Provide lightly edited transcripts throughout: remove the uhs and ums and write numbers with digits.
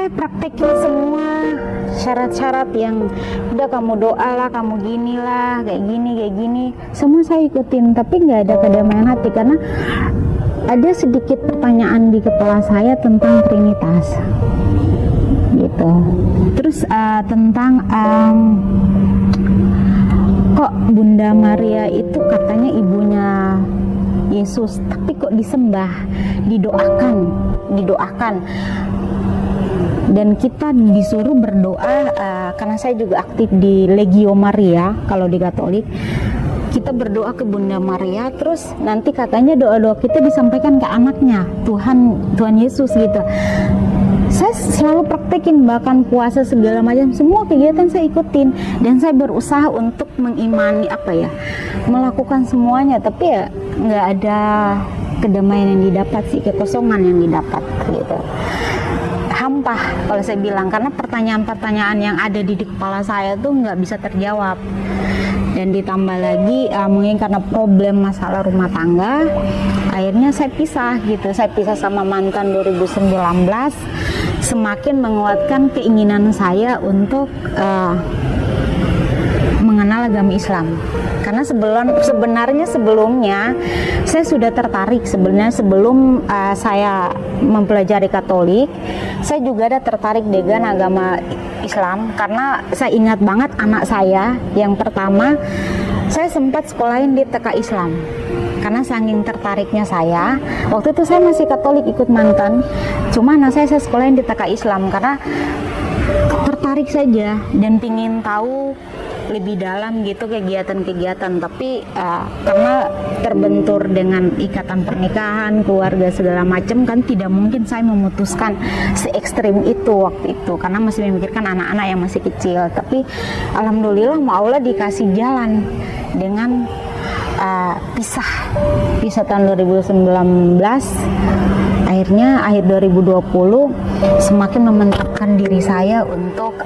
saya praktekin semua syarat-syarat yang udah, kamu doa lah, kamu gini lah, kayak gini, semua saya ikutin, tapi nggak ada kedamaian hati karena ada sedikit pertanyaan di kepala saya tentang Trinitas gitu. Terus tentang kok Bunda Maria itu katanya ibunya Yesus, tapi kok disembah, didoakan, dan kita disuruh berdoa. Karena saya juga aktif di Legio Maria kalau di Katolik, kita berdoa ke Bunda Maria, terus nanti katanya doa-doa kita disampaikan ke anaknya, Tuhan Yesus gitu. Saya selalu praktekin, bahkan puasa segala macam, semua kegiatan saya ikutin, dan saya berusaha untuk mengimani melakukan semuanya, tapi ya nggak ada kedamaian yang didapat sih, kekosongan yang didapat gitu. Hampa kalau saya bilang, karena pertanyaan-pertanyaan yang ada di kepala saya tuh nggak bisa terjawab. Dan ditambah lagi mungkin karena problem masalah rumah tangga, akhirnya saya pisah sama mantan 2019, semakin menguatkan keinginan saya untuk mengenal agama Islam. Karena sebenarnya sebelumnya saya sudah tertarik, sebenarnya sebelum saya mempelajari Katolik, saya juga ada tertarik dengan agama Islam, karena saya ingat banget anak saya yang pertama saya sempat sekolahin di TK Islam. Karena saking tertariknya saya, waktu itu saya masih Katolik ikut mantan, cuma anak saya sekolahin di TK Islam karena tertarik saja dan pingin tahu lebih dalam gitu kegiatan-kegiatan. Tapi karena terbentur dengan ikatan pernikahan, keluarga segala macam, kan tidak mungkin saya memutuskan se ekstrim itu waktu itu, karena masih memikirkan anak-anak yang masih kecil. Tapi alhamdulillah Allah dikasih jalan dengan pisah tahun 2019. Akhirnya akhir 2020 semakin memantapkan diri saya untuk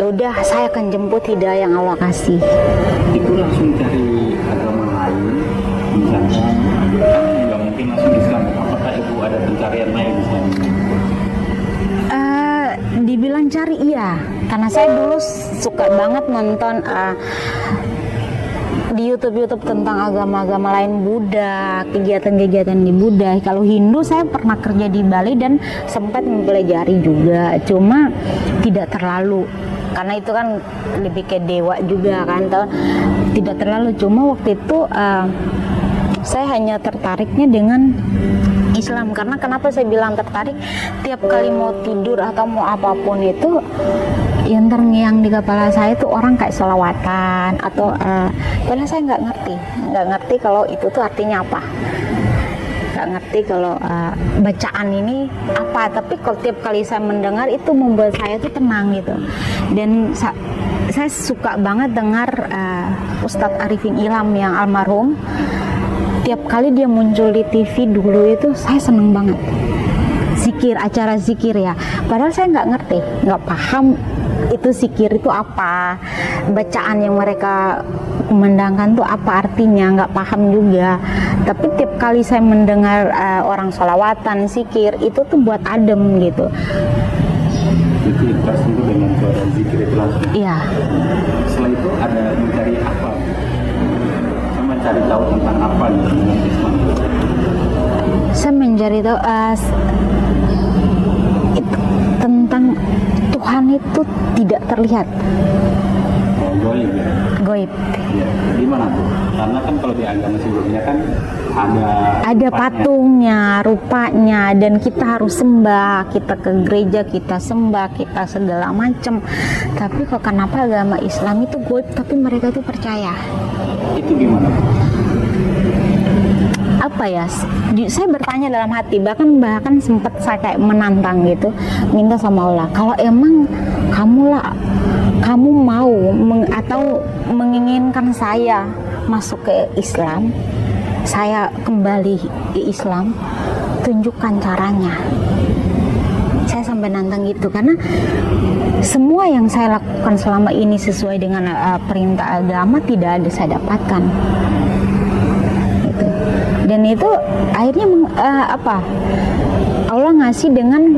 udah, saya akan jemput hidayah yang Allah kasih. Itu langsung cari agama lain, misalnya nggak mungkin langsung Islam. Apakah ibu ada pencarian lain misalnya? Dibilang cari iya, karena saya dulu suka banget nonton di YouTube tentang agama-agama lain, Buddha, kegiatan-kegiatan di Buddha. Kalau Hindu saya pernah kerja di Bali dan sempat mempelajari juga, cuma tidak terlalu, karena itu kan lebih ke dewa juga kan, tidak terlalu. Cuma waktu itu saya hanya tertariknya dengan Islam. Karena kenapa saya bilang tertarik, tiap kali mau tidur atau mau apapun itu yang terngiang di kepala saya itu orang kayak sholawatan atau padahal saya nggak ngerti kalau itu tuh artinya apa, nggak ngerti kalau bacaan ini apa, tapi kalau tiap kali saya mendengar itu membuat saya tuh tenang gitu. Dan saya suka banget dengar Ustadz Arifin Ilham yang almarhum. Tiap kali dia muncul di TV dulu itu saya seneng banget. Acara zikir ya, padahal saya nggak ngerti, nggak paham itu zikir itu apa, bacaan yang mereka kumandangkan tuh apa artinya, nggak paham juga. Tapi tiap kali saya mendengar orang sholawatan, zikir, itu tuh buat adem gitu. Itu tersentuh dengan suara zikir itu langsung? Iya. Setelah itu ada mencari apa? Sama cari tahu tentang apa dengan Islam? Saya mencari tahu tentang Tuhan itu tidak terlihat. Goib ya? Goib. Ya. Gimana tuh? Karena kan kalau di agama sebelumnya kan ada patungnya, rupanya, dan kita harus sembah, kita ke gereja, kita sembah, kita segala macam. Tapi kok kenapa agama Islam itu goib tapi mereka tuh percaya? Itu gimana? Apa ya, saya bertanya dalam hati, bahkan sempat saya kayak menantang gitu, minta sama Allah, kalau emang kamu mau atau menginginkan saya masuk ke Islam, saya kembali ke Islam, tunjukkan caranya. Saya sampai nantang gitu, karena semua yang saya lakukan selama ini sesuai dengan perintah agama tidak ada saya dapatkan. Dan itu akhirnya Allah ngasih dengan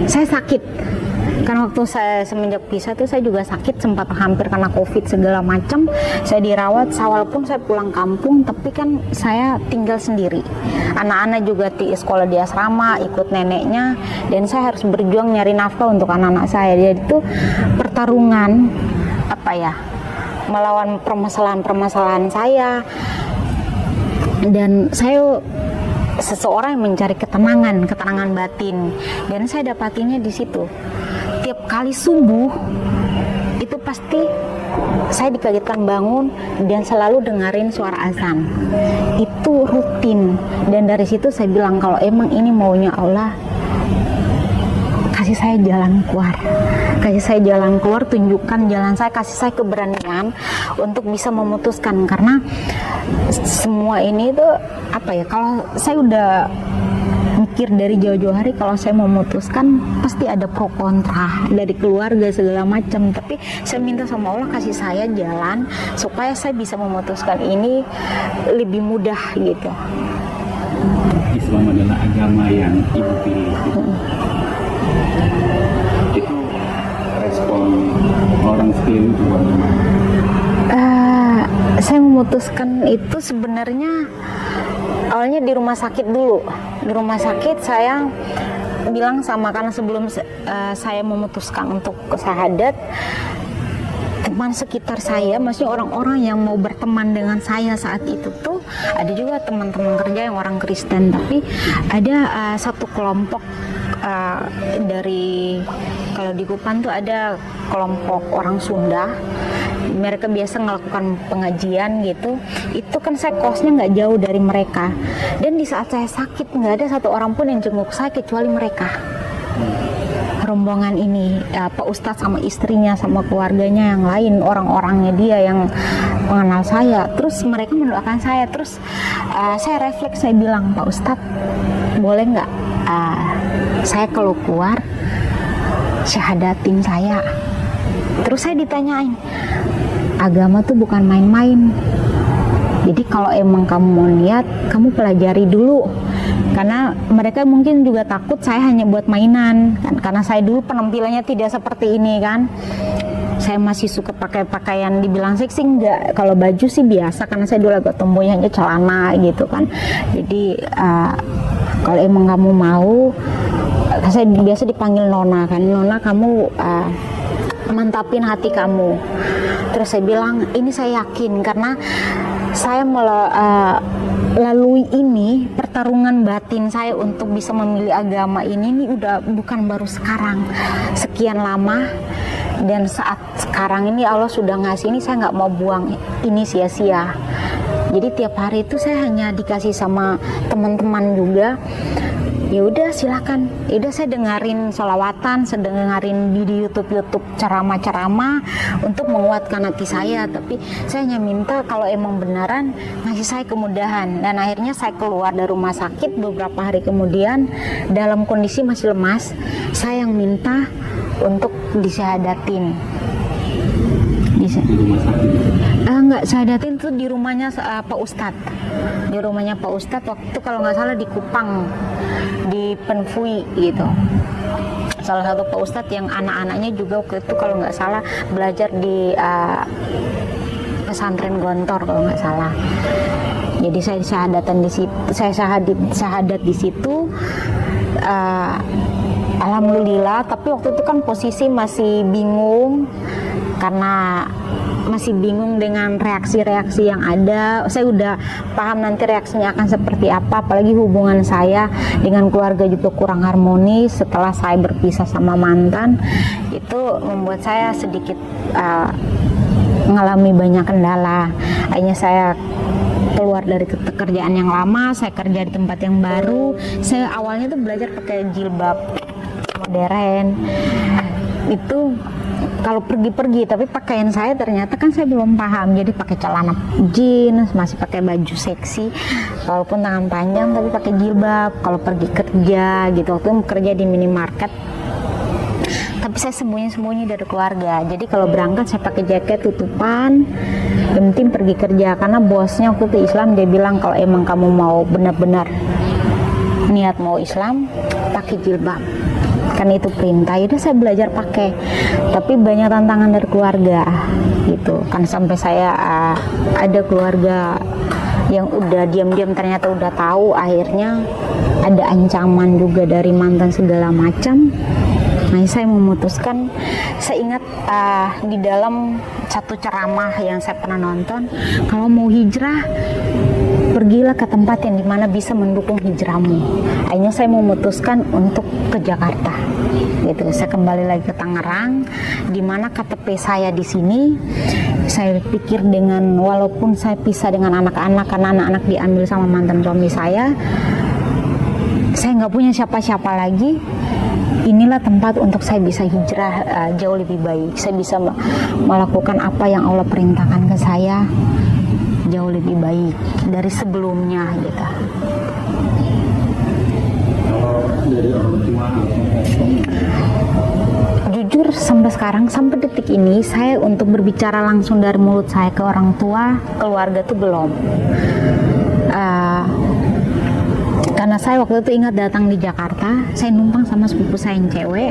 saya sakit. Karena waktu saya semenjak pisah tuh saya juga sakit, sempat hampir kena COVID segala macam. Saya dirawat, walaupun saya pulang kampung, tapi kan saya tinggal sendiri. Anak-anak juga di sekolah di asrama, ikut neneknya, dan saya harus berjuang nyari nafkah untuk anak-anak saya. Jadi itu pertarungan melawan permasalahan-permasalahan saya. Dan saya seseorang yang mencari ketenangan batin, dan saya dapatinnya di situ. Tiap kali subuh itu pasti saya dikagetkan bangun dan selalu dengerin suara azan. Itu rutin, dan dari situ saya bilang kalau emang ini maunya Allah, kasih saya jalan keluar, tunjukkan jalan saya, kasih saya keberanian untuk bisa memutuskan. Karena semua ini tuh kalau saya udah mikir dari jauh-jauh hari, kalau saya memutuskan pasti ada pro kontra dari keluarga segala macam, tapi saya minta sama Allah kasih saya jalan supaya saya bisa memutuskan ini lebih mudah gitu. Islam adalah agama yang ibu pilih gitu. Itu respon orang sekeliling itu bagaimana? Saya memutuskan itu sebenarnya awalnya di rumah sakit dulu. Di rumah sakit saya bilang karena sebelum saya memutuskan untuk syahadat, teman sekitar saya, maksudnya orang-orang yang mau berteman dengan saya saat itu tuh ada juga teman-teman kerja yang orang Kristen, tapi ada satu kelompok dari, kalau di Kupang tuh ada kelompok orang Sunda. Mereka biasa melakukan pengajian gitu. Itu kan saya kosnya nggak jauh dari mereka, dan di saat saya sakit nggak ada satu orang pun yang jenguk saya kecuali mereka. Rombongan ini, Pak Ustadz sama istrinya sama keluarganya yang lain, orang-orangnya dia yang mengenal saya. Terus mereka mendoakan saya. Terus saya refleks, saya bilang, Pak Ustadz boleh nggak saya kalau keluar syahadatin saya. Terus saya ditanyain, agama tuh bukan main-main. Jadi kalau emang kamu mau lihat, kamu pelajari dulu. Karena mereka mungkin juga takut saya hanya buat mainan kan, karena saya dulu penampilannya tidak seperti ini kan. Saya masih suka pakai pakaian dibilang seksi enggak, kalau baju sih biasa karena saya dulu agak tomboy, hanya celana gitu kan. Jadi kalau emang kamu mau, saya biasa dipanggil Nona kan, Nona kamu mantapin hati kamu. Terus saya bilang ini saya yakin karena saya melalui ini pertarungan batin saya untuk bisa memilih agama ini udah bukan baru sekarang, sekian lama. Dan saat sekarang ini Allah sudah ngasih ini, saya nggak mau buang ini sia-sia. Jadi tiap hari itu saya hanya dikasih sama teman-teman juga, ya udah silakan. Ya udah saya dengerin sholawatan, saya dengerin di YouTube ceramah-ceramah untuk menguatkan hati saya. Tapi saya hanya minta kalau emang beneran ngasih saya kemudahan. Dan akhirnya saya keluar dari rumah sakit beberapa hari kemudian dalam kondisi masih lemas. Saya yang minta untuk disyahadatin. Di rumah sakit? Enggak, syahadatin tuh di rumahnya Pak Ustadz. Di rumahnya Pak Ustadz waktu itu kalau nggak salah di Kupang, di Penfui gitu. Salah satu Pak Ustadz yang anak-anaknya juga waktu itu kalau nggak salah belajar di pesantren Gontor kalau nggak salah. Jadi saya syahadatan di situ, saya syahadat di situ. Alhamdulillah, tapi waktu itu kan posisi masih bingung karena masih bingung dengan reaksi-reaksi yang ada. Saya udah paham nanti reaksinya akan seperti apa, apalagi hubungan saya dengan keluarga juga kurang harmonis setelah saya berpisah sama mantan. Itu membuat saya sedikit mengalami banyak kendala. Akhirnya saya keluar dari pekerjaan yang lama, saya kerja di tempat yang baru. Saya awalnya tuh belajar pakai jilbab modern. Itu kalau pergi-pergi, tapi pakaian saya ternyata kan saya belum paham, jadi pakai celana jeans, masih pakai baju seksi walaupun tangan panjang, tapi pakai jilbab kalau pergi kerja gitu. Waktu itu kerja di minimarket, tapi saya sembunyi-sembunyi dari keluarga. Jadi kalau berangkat saya pakai jaket tutupan, yang penting pergi kerja. Karena bosnya waktu itu Islam, dia bilang kalau emang kamu mau benar-benar niat mau Islam pakai jilbab, kan itu perintah. Itu saya belajar pakai, tapi banyak tantangan dari keluarga gitu kan, sampai saya ada keluarga yang udah diam-diam ternyata udah tahu, akhirnya ada ancaman juga dari mantan segala macam. Nah, saya memutuskan, saya ingat di dalam satu ceramah yang saya pernah nonton, kalau mau hijrah pergilah ke tempat yang dimana bisa mendukung hijrahmu. Akhirnya saya memutuskan untuk ke Jakarta gitu. Saya kembali lagi ke Tangerang, dimana KTP saya di sini. Saya pikir dengan, walaupun saya pisah dengan anak-anak karena anak-anak diambil sama mantan suami saya nggak punya siapa-siapa lagi. Inilah tempat untuk saya bisa hijrah jauh lebih baik. Saya bisa melakukan apa yang Allah perintahkan ke saya jauh lebih baik dari sebelumnya gitu. Dari orang tua, jujur sampai sekarang, sampai detik ini, saya untuk berbicara langsung dari mulut saya ke orang tua, keluarga tuh belum. Karena saya waktu itu ingat datang di Jakarta, saya numpang sama sepupu saya yang cewek.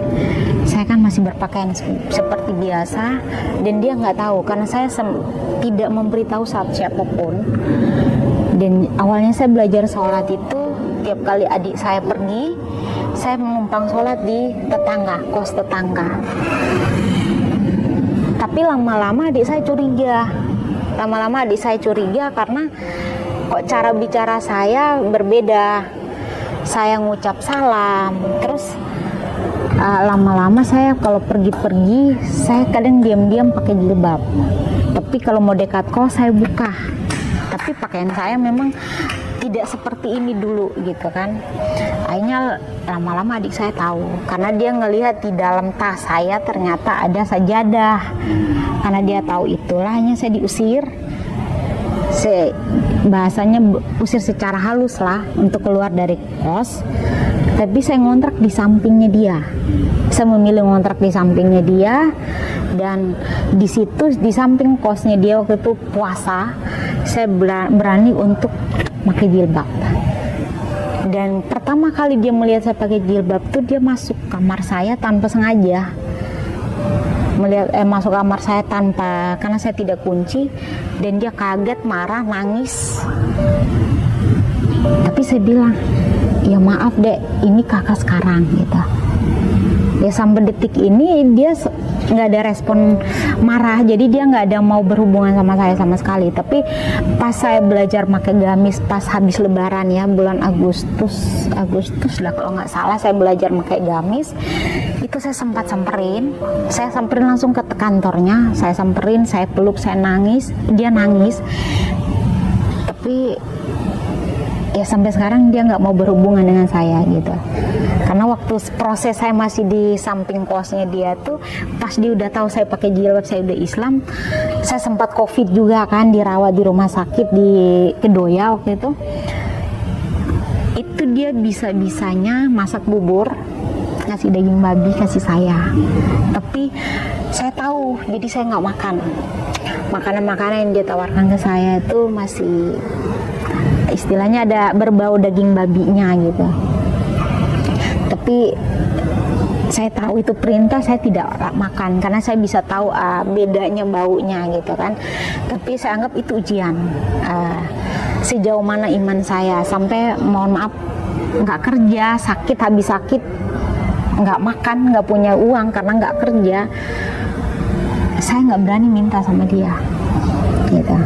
Saya kan masih berpakaian seperti biasa, dan dia nggak tahu karena saya tidak memberitahu siapapun. Dan awalnya saya belajar sholat itu tiap kali adik saya pergi, saya menumpang sholat di tetangga, kos tetangga. Tapi lama-lama adik saya curiga. Karena kok cara bicara saya berbeda. Saya ngucap salam, terus lama-lama saya kalau pergi-pergi, saya kadang diam-diam pakai jilbab. Tapi kalau mau dekat kos saya buka. Tapi pakaian saya memang tidak seperti ini dulu gitu kan. Akhirnya lama-lama adik saya tahu, karena dia ngelihat di dalam tas saya ternyata ada sajadah. Karena dia tahu itulah, hanya saya diusir. Bahasanya usir secara halus lah untuk keluar dari kos. Tapi saya ngontrak di sampingnya dia. Saya memilih ngontrak di sampingnya dia, dan di situ di samping kosnya dia waktu itu puasa, saya berani untuk pakai jilbab. Dan pertama kali dia melihat saya pakai jilbab tuh dia masuk kamar saya tanpa sengaja. Masuk kamar saya karena saya tidak kunci, dan dia kaget, marah, nangis. Tapi saya bilang, ya maaf dek, ini kakak sekarang gitu. Ya sampai detik ini dia nggak ada respon marah, jadi dia nggak ada mau berhubungan sama saya sama sekali. Tapi pas saya belajar pakai gamis pas habis lebaran ya, bulan Agustus lah kalau nggak salah, saya belajar pakai gamis. Itu saya sempat samperin langsung ke kantornya, saya samperin, saya peluk, saya nangis, dia nangis. Tapi ya sampai sekarang dia nggak mau berhubungan dengan saya gitu. Karena waktu proses saya masih di samping kosnya dia tuh, pas dia udah tahu saya pakai jilbab, saya udah Islam, saya sempat COVID juga kan, dirawat di rumah sakit di Kedoya waktu itu. Itu dia bisa-bisanya masak bubur, ngasih daging babi, kasih saya. Tapi saya tahu, jadi saya nggak makan. Makanan-makanan yang dia tawarkan ke saya itu masih istilahnya ada berbau daging babinya gitu. Tapi saya tahu itu perintah, saya tidak makan karena saya bisa tahu bedanya baunya gitu kan. Tapi saya anggap itu ujian sejauh mana iman saya, sampai mohon maaf nggak kerja, sakit, habis sakit nggak makan, nggak punya uang karena nggak kerja, saya nggak berani minta sama dia gitu.